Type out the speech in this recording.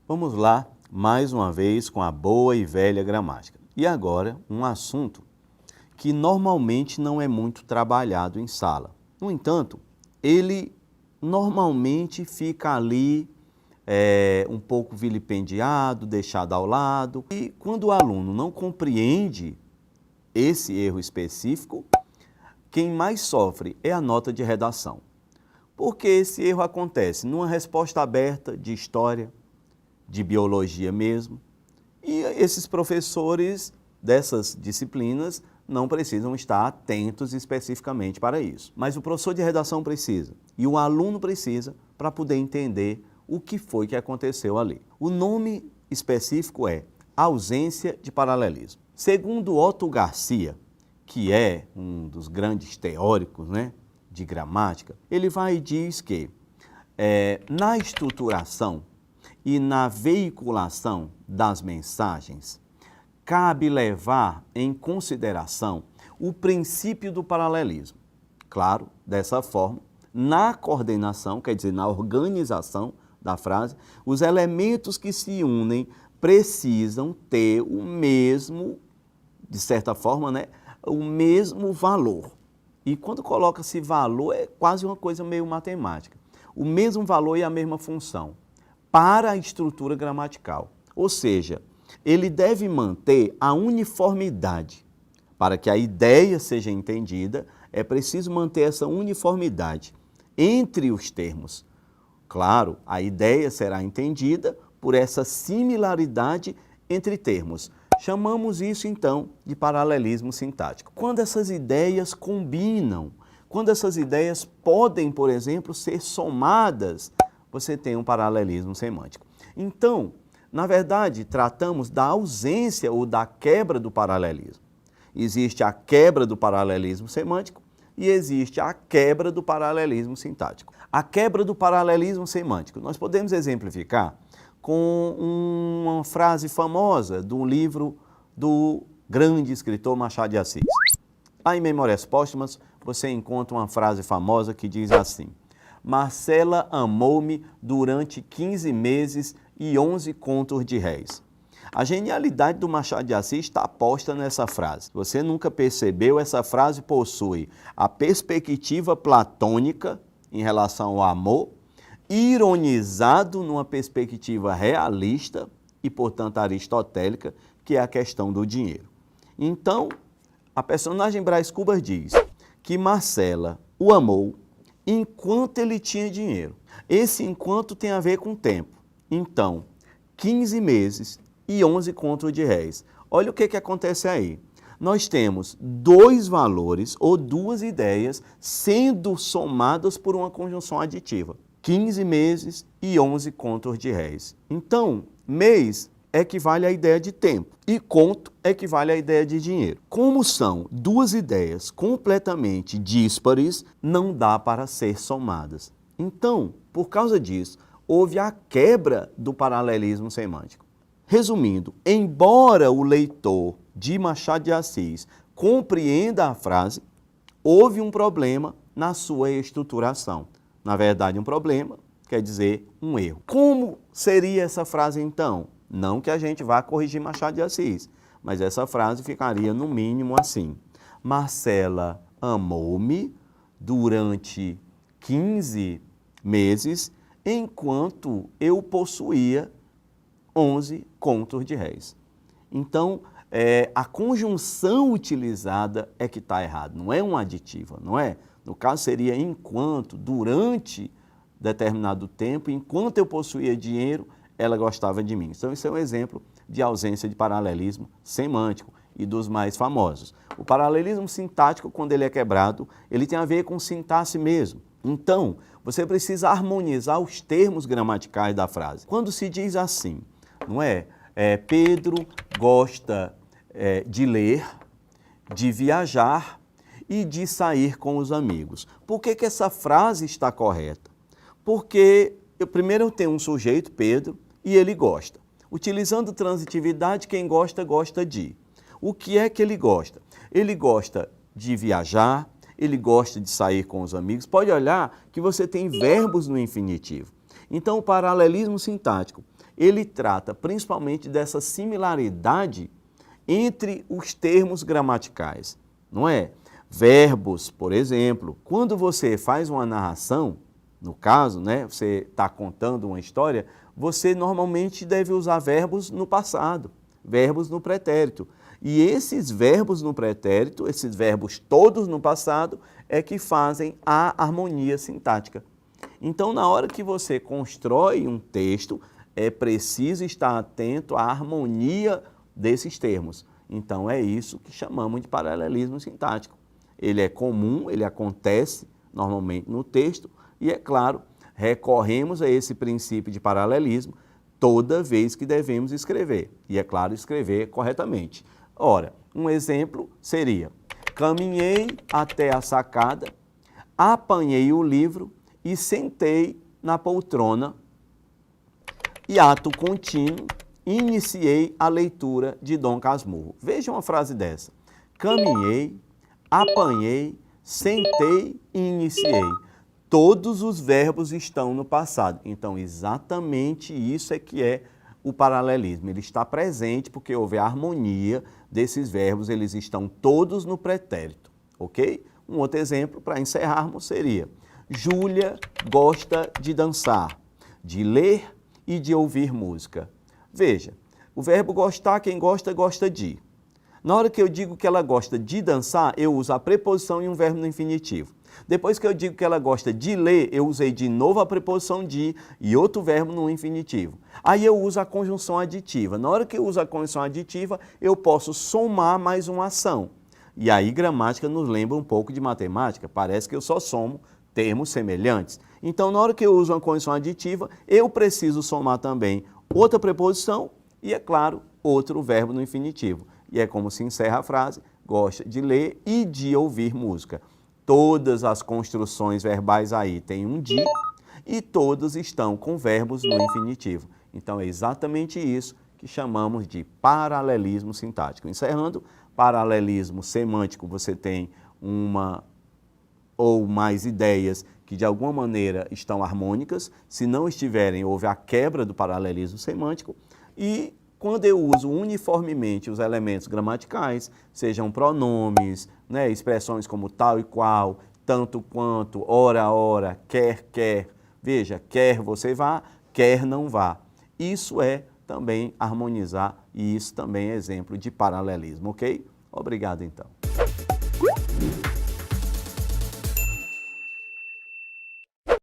Vamos lá, mais uma vez, com a boa e velha gramática. E agora, um assunto que normalmente não é muito trabalhado em sala. No entanto, ele normalmente fica ali um pouco vilipendiado, deixado ao lado. E quando o aluno não compreende esse erro específico, quem mais sofre é a nota de redação. Porque esse erro acontece numa resposta aberta de história, de biologia mesmo, e esses professores dessas disciplinas não precisam estar atentos especificamente para isso. Mas o professor de redação precisa, e o aluno precisa, para poder entender o que foi que aconteceu ali. O nome específico é ausência de paralelismo. Segundo Otto Garcia, que é um dos grandes teóricos, de gramática, ele vai e diz que na estruturação e na veiculação das mensagens, cabe levar em consideração o princípio do paralelismo. Claro, dessa forma, na coordenação, quer dizer, na organização da frase, os elementos que se unem precisam ter o mesmo, de certa forma, o mesmo valor. E quando coloca-se valor, é quase uma coisa meio matemática. O mesmo valor e a mesma função para a estrutura gramatical. Ou seja, ele deve manter a uniformidade. Para que a ideia seja entendida, é preciso manter essa uniformidade entre os termos. Claro, a ideia será entendida por essa similaridade entre termos. Chamamos isso, então, de paralelismo sintático. Quando essas ideias combinam, quando essas ideias podem, por exemplo, ser somadas, você tem um paralelismo semântico. Então, na verdade, tratamos da ausência ou da quebra do paralelismo. Existe a quebra do paralelismo semântico e existe a quebra do paralelismo sintático. A quebra do paralelismo semântico, nós podemos exemplificar com uma frase famosa do livro do grande escritor Machado de Assis. Lá em Memórias Póstumas, você encontra uma frase famosa que diz assim: Marcela amou-me durante 15 meses e 11 contos de réis. A genialidade do Machado de Assis está posta nessa frase. Se você nunca percebeu, essa frase possui a perspectiva platônica em relação ao amor, ironizado numa perspectiva realista e, portanto, aristotélica, que é a questão do dinheiro. Então, a personagem Brás Cubas diz que Marcela o amou enquanto ele tinha dinheiro. Esse enquanto tem a ver com tempo. Então, 15 meses e 11 contos de réis. Olha o que acontece aí. Nós temos dois valores ou duas ideias sendo somadas por uma conjunção aditiva. 15 meses e 11 contos de réis. Então, mês equivale à ideia de tempo e conto equivale à ideia de dinheiro. Como são duas ideias completamente díspares, não dá para ser somadas. Então, por causa disso, houve a quebra do paralelismo semântico. Resumindo, embora o leitor de Machado de Assis compreenda a frase, houve um problema na sua estruturação. Na verdade, um problema quer dizer um erro. Como seria essa frase então? Não que a gente vá corrigir Machado de Assis, mas essa frase ficaria no mínimo assim: Marcela amou-me durante 15 meses, enquanto eu possuía 11 contos de réis. Então, a conjunção utilizada é que está errada, não é uma aditiva, não é? No caso seria enquanto, durante determinado tempo, enquanto eu possuía dinheiro, ela gostava de mim. Então, isso é um exemplo de ausência de paralelismo semântico e dos mais famosos. O paralelismo sintático, quando ele é quebrado, ele tem a ver com sintaxe mesmo. Então, você precisa harmonizar os termos gramaticais da frase. Quando se diz assim, não é? Pedro gosta de ler, de viajar e de sair com os amigos. Por que essa frase está correta? Porque primeiro eu tenho um sujeito, Pedro, e ele gosta. Utilizando transitividade, quem gosta, gosta de. O que é que ele gosta? Ele gosta de viajar, ele gosta de sair com os amigos. Pode olhar que você tem verbos no infinitivo. Então, o paralelismo sintático, ele trata principalmente dessa similaridade entre os termos gramaticais, não é? Verbos, por exemplo, quando você faz uma narração, no caso, né, você está contando uma história, você normalmente deve usar verbos no passado, verbos no pretérito. E esses verbos no pretérito, esses verbos todos no passado, é que fazem a harmonia sintática. Então, na hora que você constrói um texto, é preciso estar atento à harmonia desses termos. Então, é isso que chamamos de paralelismo sintático. Ele é comum, ele acontece normalmente no texto e, é claro, recorremos a esse princípio de paralelismo toda vez que devemos escrever. E, é claro, escrever corretamente. Ora, um exemplo seria: caminhei até a sacada, apanhei o livro e sentei na poltrona e, ato contínuo, iniciei a leitura de Dom Casmurro. Veja uma frase dessa: caminhei, apanhei, sentei e iniciei. Todos os verbos estão no passado. Então, exatamente isso é que é o paralelismo. Ele está presente porque houve a harmonia desses verbos, eles estão todos no pretérito, ok? Um outro exemplo para encerrarmos seria: Júlia gosta de dançar, de ler e de ouvir música. Veja, o verbo gostar, quem gosta, gosta de. Na hora que eu digo que ela gosta de dançar, eu uso a preposição e um verbo no infinitivo. Depois que eu digo que ela gosta de ler, eu usei de novo a preposição de e outro verbo no infinitivo. Aí eu uso a conjunção aditiva. Na hora que eu uso a conjunção aditiva, eu posso somar mais uma ação. E aí gramática nos lembra um pouco de matemática. Parece que eu só somo termos semelhantes. Então, na hora que eu uso uma conjunção aditiva, eu preciso somar também outra preposição e, é claro, outro verbo no infinitivo. E é como se encerra a frase: gosta de ler e de ouvir música. Todas as construções verbais aí têm um de e todas estão com verbos no infinitivo. Então, é exatamente isso que chamamos de paralelismo sintático. Encerrando, paralelismo semântico, você tem uma ou mais ideias que de alguma maneira estão harmônicas. Se não estiverem, houve a quebra do paralelismo semântico. E quando eu uso uniformemente os elementos gramaticais, sejam pronomes, né, expressões como tal e qual, tanto quanto, ora, ora, quer, quer. Veja, quer você vá, quer não vá. Isso é também harmonizar e isso também é exemplo de paralelismo, ok? Obrigado, então.